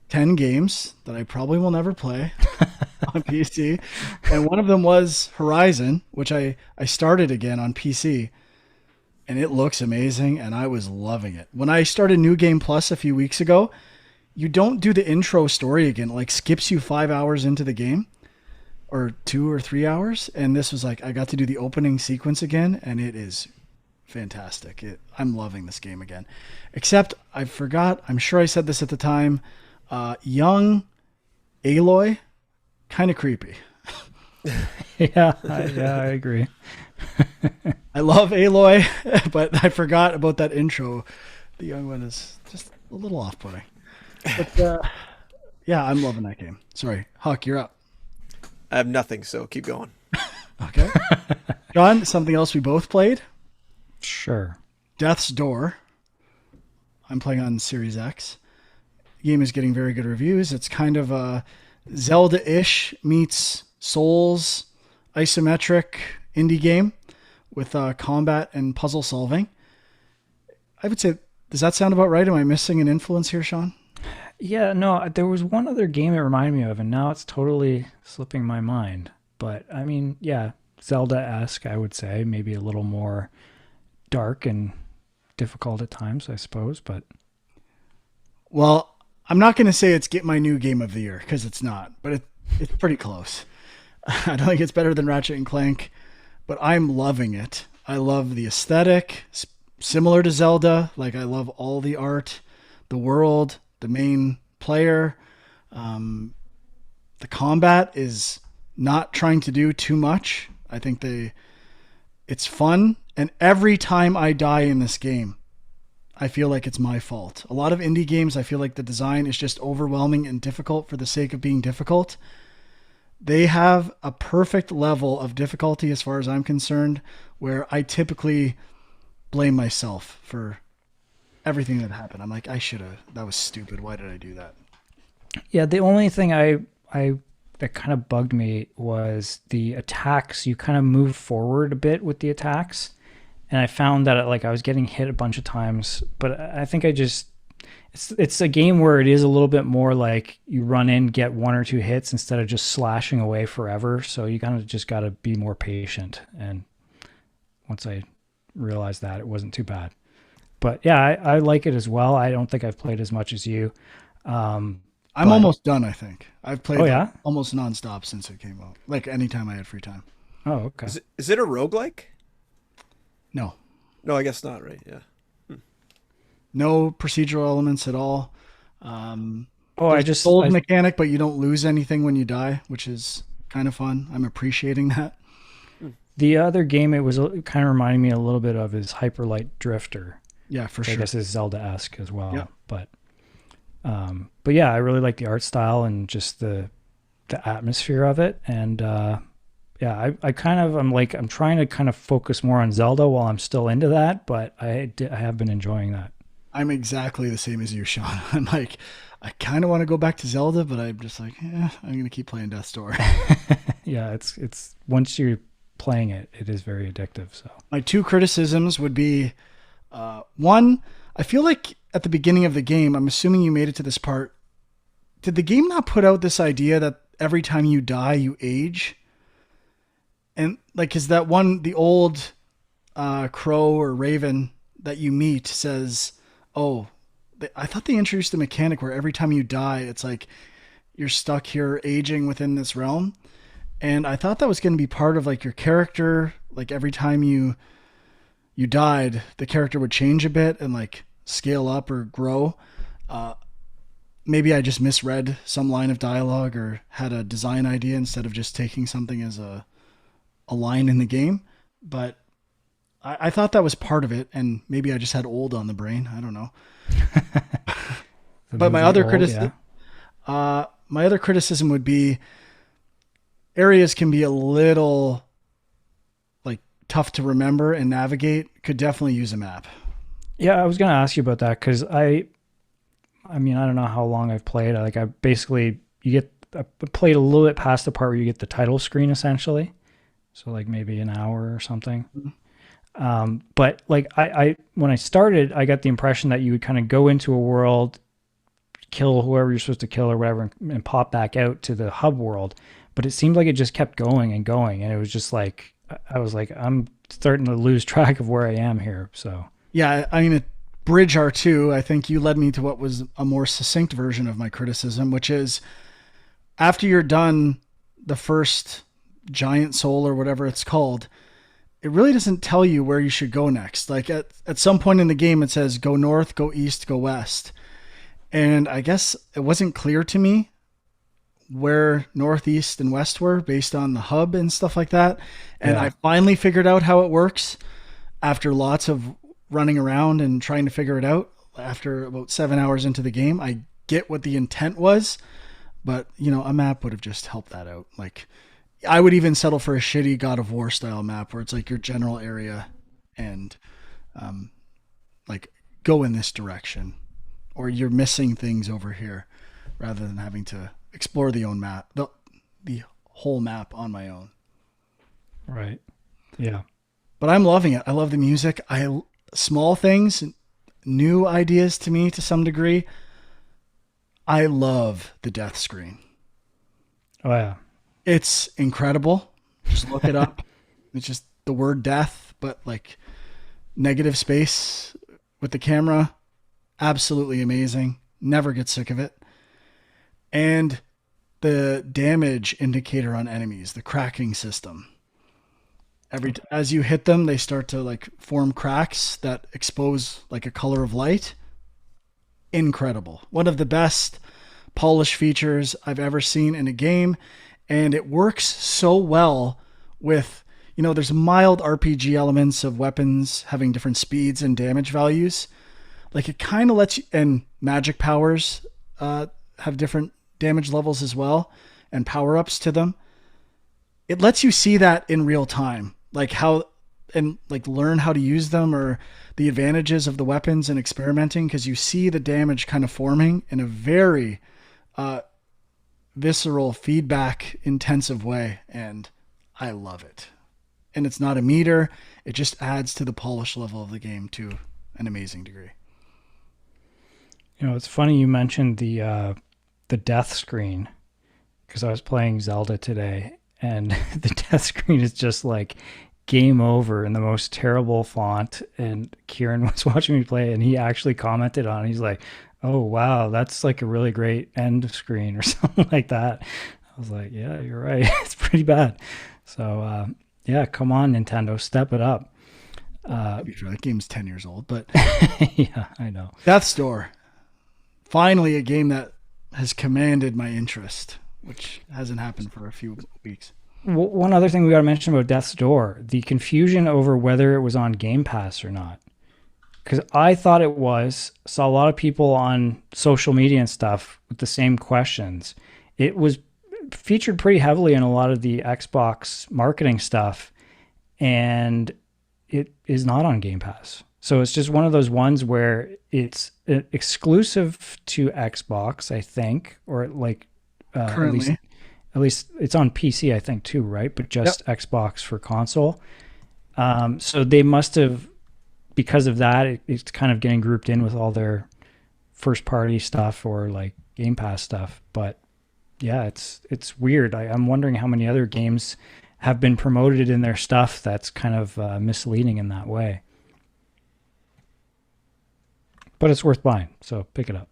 10 games that I probably will never play on PC. And one of them was Horizon, which I started again on PC. And it looks amazing, and I was loving it. When I started New Game Plus a few weeks ago, you don't do the intro story again. It like skips you 5 hours into the game, or 2 or 3 hours. And this was like, I got to do the opening sequence again, and it is fantastic. I'm loving this game again. Except I forgot, I'm sure I said this at the time, young Aloy, kind of creepy. I agree. I love Aloy, but I forgot about that intro. The young one is just a little off-putting. But yeah, I'm loving that game. Sorry, Huck, you're up. I have nothing, so keep going. Okay. John, something else we both played? Sure. Death's Door. I'm playing on Series X. The game is getting very good reviews. It's kind of a Zelda-ish meets Souls isometric indie game with combat and puzzle solving. I would say, does that sound about right? Am I missing an influence here, Sean? Yeah, no, there was one other game it reminded me of, and now it's totally slipping my mind. But I mean, yeah, Zelda-esque, I would say, maybe a little more dark and difficult at times, I suppose. But well, I'm not going to say it's my new game of the year, because it's not, but it's pretty close. I don't think it's better than Ratchet and Clank, but I'm loving it. I love the aesthetic, similar to Zelda. Like I love all the art, the world, the main player. The combat is not trying to do too much. I think it's fun. And every time I die in this game, I feel like it's my fault. A lot of indie games, I feel like the design is just overwhelming and difficult for the sake of being difficult. They have a perfect level of difficulty as far as I'm concerned, where I typically blame myself for everything that happened. I'm like, that was stupid. Why did I do that? yeah, the only thing I that kind of bugged me was the attacks. You kind of move forward a bit with the attacks, and I found that I was getting hit a bunch of times. But I think it's a game where it is a little bit more like you run in, get 1 or 2 hits instead of just slashing away forever. So you kind of just got to be more patient. And once I realized that, it wasn't too bad. But yeah, I like it as well. I don't think I've played as much as you. I'm almost done, I think. I've played almost nonstop since it came out. Like anytime I had free time. Oh, okay. Is it a roguelike? No. No, I guess not, right? Yeah. No procedural elements at all. I just old mechanic, but you don't lose anything when you die, which is kind of fun. I'm appreciating that. The other game it was kind of reminding me a little bit of is Hyper Light Drifter. Yeah, for sure. sure. I guess it's Zelda-esque as well. Yeah. But yeah, I really like the art style and just the atmosphere of it. And yeah, I'm trying to kind of focus more on Zelda while I'm still into that, but I have been enjoying that. I'm exactly the same as you, Sean. I'm like, I kind of want to go back to Zelda, but I'm just like, I'm going to keep playing Death's Door. Yeah, it's once you're playing it, it is very addictive. So my 2 criticisms would be, one, I feel like at the beginning of the game, I'm assuming you made it to this part. Did the game not put out this idea that every time you die, you age? And like, is that one, the old crow or raven that you meet says, oh, I thought they introduced the mechanic where every time you die, it's like you're stuck here aging within this realm. And I thought that was going to be part of like your character. Like every time you died, the character would change a bit and like scale up or grow. Uh, Maybe I just misread some line of dialogue or had a design idea instead of just taking something as a line in the game. But I thought that was part of it, and maybe I just had old on the brain. I don't know. The But movie Old, yeah. my other criticism would be areas can be a little like tough to remember and navigate. Could definitely use a map. Yeah, I was gonna ask you about that because I mean, I don't know how long I've played. Like, I basically I played a little bit past the part where you get the title screen essentially, so like maybe an hour or something. But like I when I started, I got the impression that you would kind of go into a world, kill whoever you're supposed to kill or whatever, and pop back out to the hub world. But it seemed like it just kept going and going, and it was just like I was like, I'm starting to lose track of where I am here. So Yeah, I mean, at Bridge R2, I think you led me to what was a more succinct version of my criticism, which is after you're done the first giant soul or whatever it's called, it really doesn't tell you where you should go next. Like at some point in the game, it says go north, go east, go west. And I guess it wasn't clear to me where northeast and west were based on the hub and stuff like that. And I yeah, finally figured out how it works after lots of running around and trying to figure it out. After about 7 hours into the game, I get what the intent was, but a map would have just helped that out. Like I would even settle for a shitty God of War style map where it's like your general area and um, like go in this direction or you're missing things over here rather than having to explore the whole map on my own. right. Yeah. But I'm loving it. I love the music. Small things, new ideas to me to some degree. I love the death screen. Oh yeah. It's incredible. Just look it up. It's just the word death, but like negative space with the camera. Absolutely amazing. Never get sick of it. And the damage indicator on enemies, the cracking system. As you hit them, they start to like form cracks that expose like a color of light. Incredible. One of the best polish features I've ever seen in a game, and it works so well with there's mild RPG elements of weapons having different speeds and damage values. Like it kind of lets you, and magic powers have different damage levels as well, and power ups to them. It lets you see that in real time, like how and like learn how to use them or the advantages of the weapons and experimenting because you see the damage kind of forming in a very visceral, feedback intensive way, and I love it. And it's not a meter; it just adds to the polish level of the game to an amazing degree. It's funny you mentioned the death screen because I was playing Zelda today, and the death screen is just like game over in the most terrible font. And Kieran was watching me play, and he actually commented on it. He's like, "Oh wow, that's like a really great end screen or something like that." I was like, "Yeah, you're right. It's pretty bad." So yeah, come on, Nintendo, step it up. To be fair, that game's 10 years old, but Yeah, I know. Death's Door, finally a game that has commanded my interest, which hasn't happened for a few weeks. One other thing we got to mention about Death's Door, the confusion over whether it was on Game Pass or not. Because I thought it was, saw a lot of people on social media and stuff with the same questions. It was featured pretty heavily in a lot of the Xbox marketing stuff, and it is not on Game Pass. So it's just one of those ones where it's exclusive to Xbox, I think, or like Currently. at least it's on PC, I think, too, right? But just Yep. Xbox for console. So they must have, because of that, it's kind of getting grouped in with all their first party stuff or like Game Pass stuff. But yeah, it's weird. I'm wondering how many other games have been promoted in their stuff that's kind of misleading in that way. But it's worth buying, so pick it up.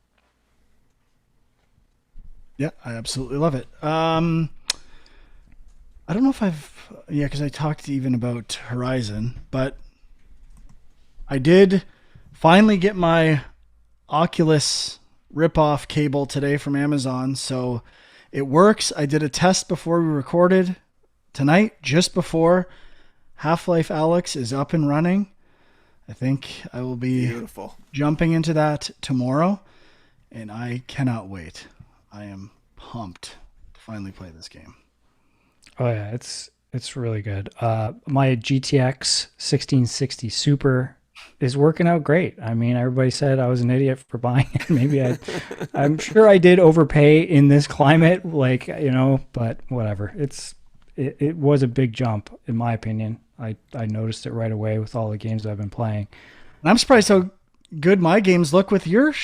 Yeah, I absolutely love it. I don't know if because I talked even about Horizon, but I did finally get my Oculus rip-off cable today from Amazon, so it works. I did a test before we recorded tonight, just before. Half-Life Alyx is up and running. I think I will be Beautiful. jumping into that tomorrow, and I cannot wait. I am pumped to finally play this game. Oh yeah, it's really good. My GTX 1660 Super is working out great. I mean, everybody said I was an idiot for buying it. I'm sure I did overpay in this climate, like, but whatever. It was a big jump in my opinion. I noticed it right away with all the games I've been playing. And I'm surprised how good my games look with your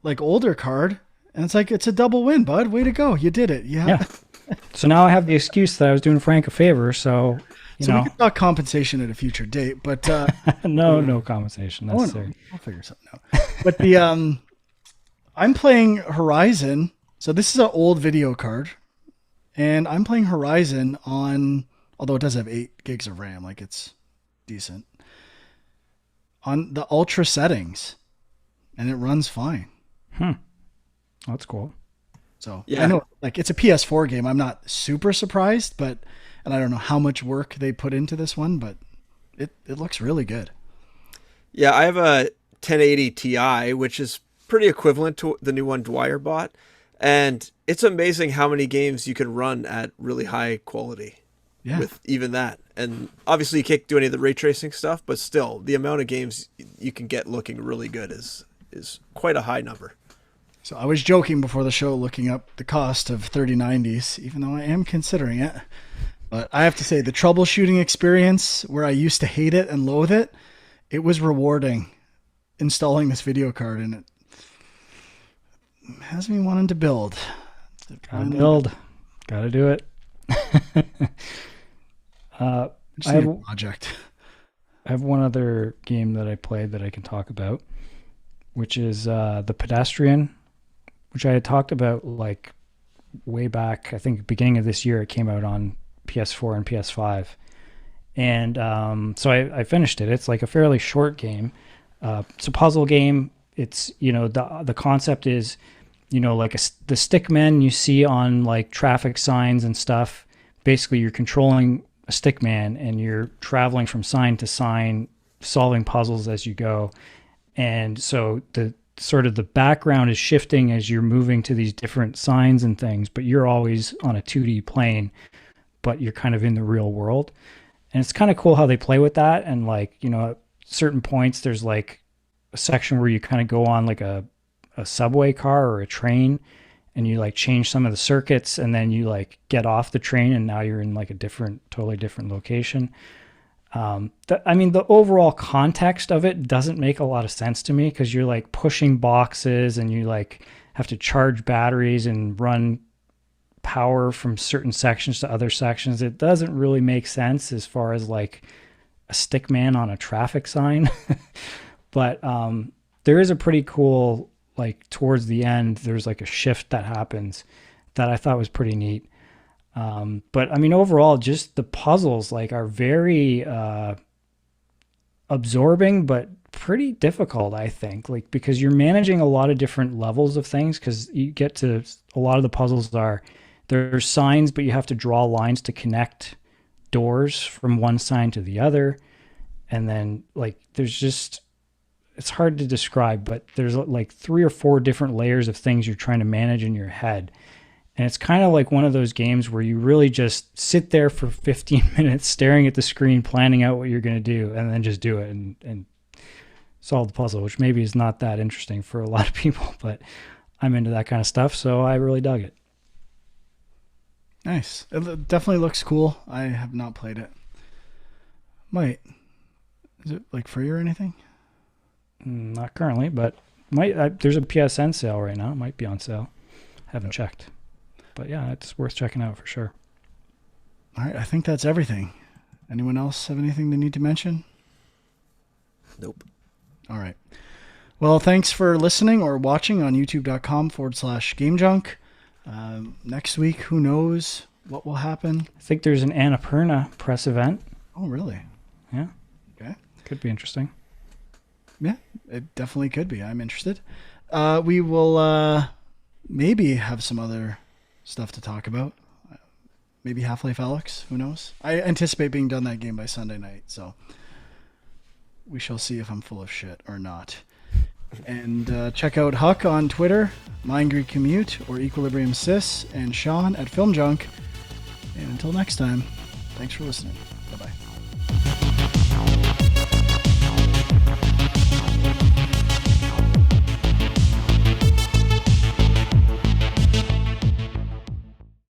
older card. And it's a double win, bud. Way to go. You did it. Yeah. So now I have the excuse that I was doing Frank a favor. So, we can talk compensation at a future date, but no compensation necessary. No. I'll figure something out. But I'm playing Horizon. So this is an old video card, and I'm playing Horizon on, although it does have 8 gigs of RAM, like it's decent, on the ultra settings, and it runs fine. That's cool. So yeah. I know, like, it's a PS4 game. I'm not super surprised, and I don't know how much work they put into this one, but it looks really good. Yeah, I have a 1080 Ti, which is pretty equivalent to the new one Dwyer bought, and it's amazing how many games you can run at really high quality with even that. And obviously you can't do any of the ray tracing stuff, but still, the amount of games you can get looking really good is quite a high number. So I was joking before the show, looking up the cost of 3090s, even though I am considering it. But I have to say, the troubleshooting experience, where I used to hate it and loathe it, it was rewarding installing this video card, and it has me wanting to build. Gotta do it. I have a project. I have one other game that I played that I can talk about, which is the Pedestrian, which I had talked about like way back. I think beginning of this year it came out on PS4 and PS5, and so I finished it. It's like a fairly short game. It's a puzzle game. It's the concept is like the stick men you see on like traffic signs and stuff. Basically, you're controlling a stick man and you're traveling from sign to sign, solving puzzles as you go. And so the background is shifting as you're moving to these different signs and things, but you're always on a 2D plane, but you're kind of in the real world. And it's kind of cool how they play with that. And like, at certain points, there's like a section where you kind of go on like a subway car or a train, and you like change some of the circuits, and then you like get off the train and now you're in like a totally different location. The overall context of it doesn't make a lot of sense to me, because you're like pushing boxes and you like have to charge batteries and run power from certain sections to other sections. It doesn't really make sense as far as like a stick man on a traffic sign. But there is a pretty cool, like towards the end, there's like a shift that happens that I thought was pretty neat. But overall, just the puzzles like are very absorbing, but pretty difficult, I think, like because you're managing a lot of different levels of things, because you get to a lot of the puzzles there's signs, but you have to draw lines to connect doors from one sign to the other. And then like it's hard to describe, but there's like 3 or 4 different layers of things you're trying to manage in your head. And it's kind of like one of those games where you really just sit there for 15 minutes staring at the screen, planning out what you're going to do, and then just do it and solve the puzzle, which maybe is not that interesting for a lot of people, but I'm into that kind of stuff, so I really dug it. Nice. It definitely looks cool. I have not played it. Is it like free or anything? Not currently, but there's a PSN sale right now. It might be on sale. Haven't checked. But yeah, it's worth checking out for sure. All right, I think that's everything. Anyone else have anything they need to mention? Nope. All right. Well, thanks for listening or watching on youtube.com/GameJunk. Next week, who knows what will happen? I think there's an Annapurna press event. Oh, really? Yeah. Okay. Could be interesting. Yeah, it definitely could be. I'm interested. We will maybe have some other stuff to talk about. Maybe Half-Life Alyx. Who knows? I anticipate being done that game by Sunday night, so we shall see if I'm full of shit or not. And check out Huck on Twitter, Mindgrid Commute, or Equilibrium Sis, and Sean at Film Junk. And until next time, thanks for listening. Bye-bye.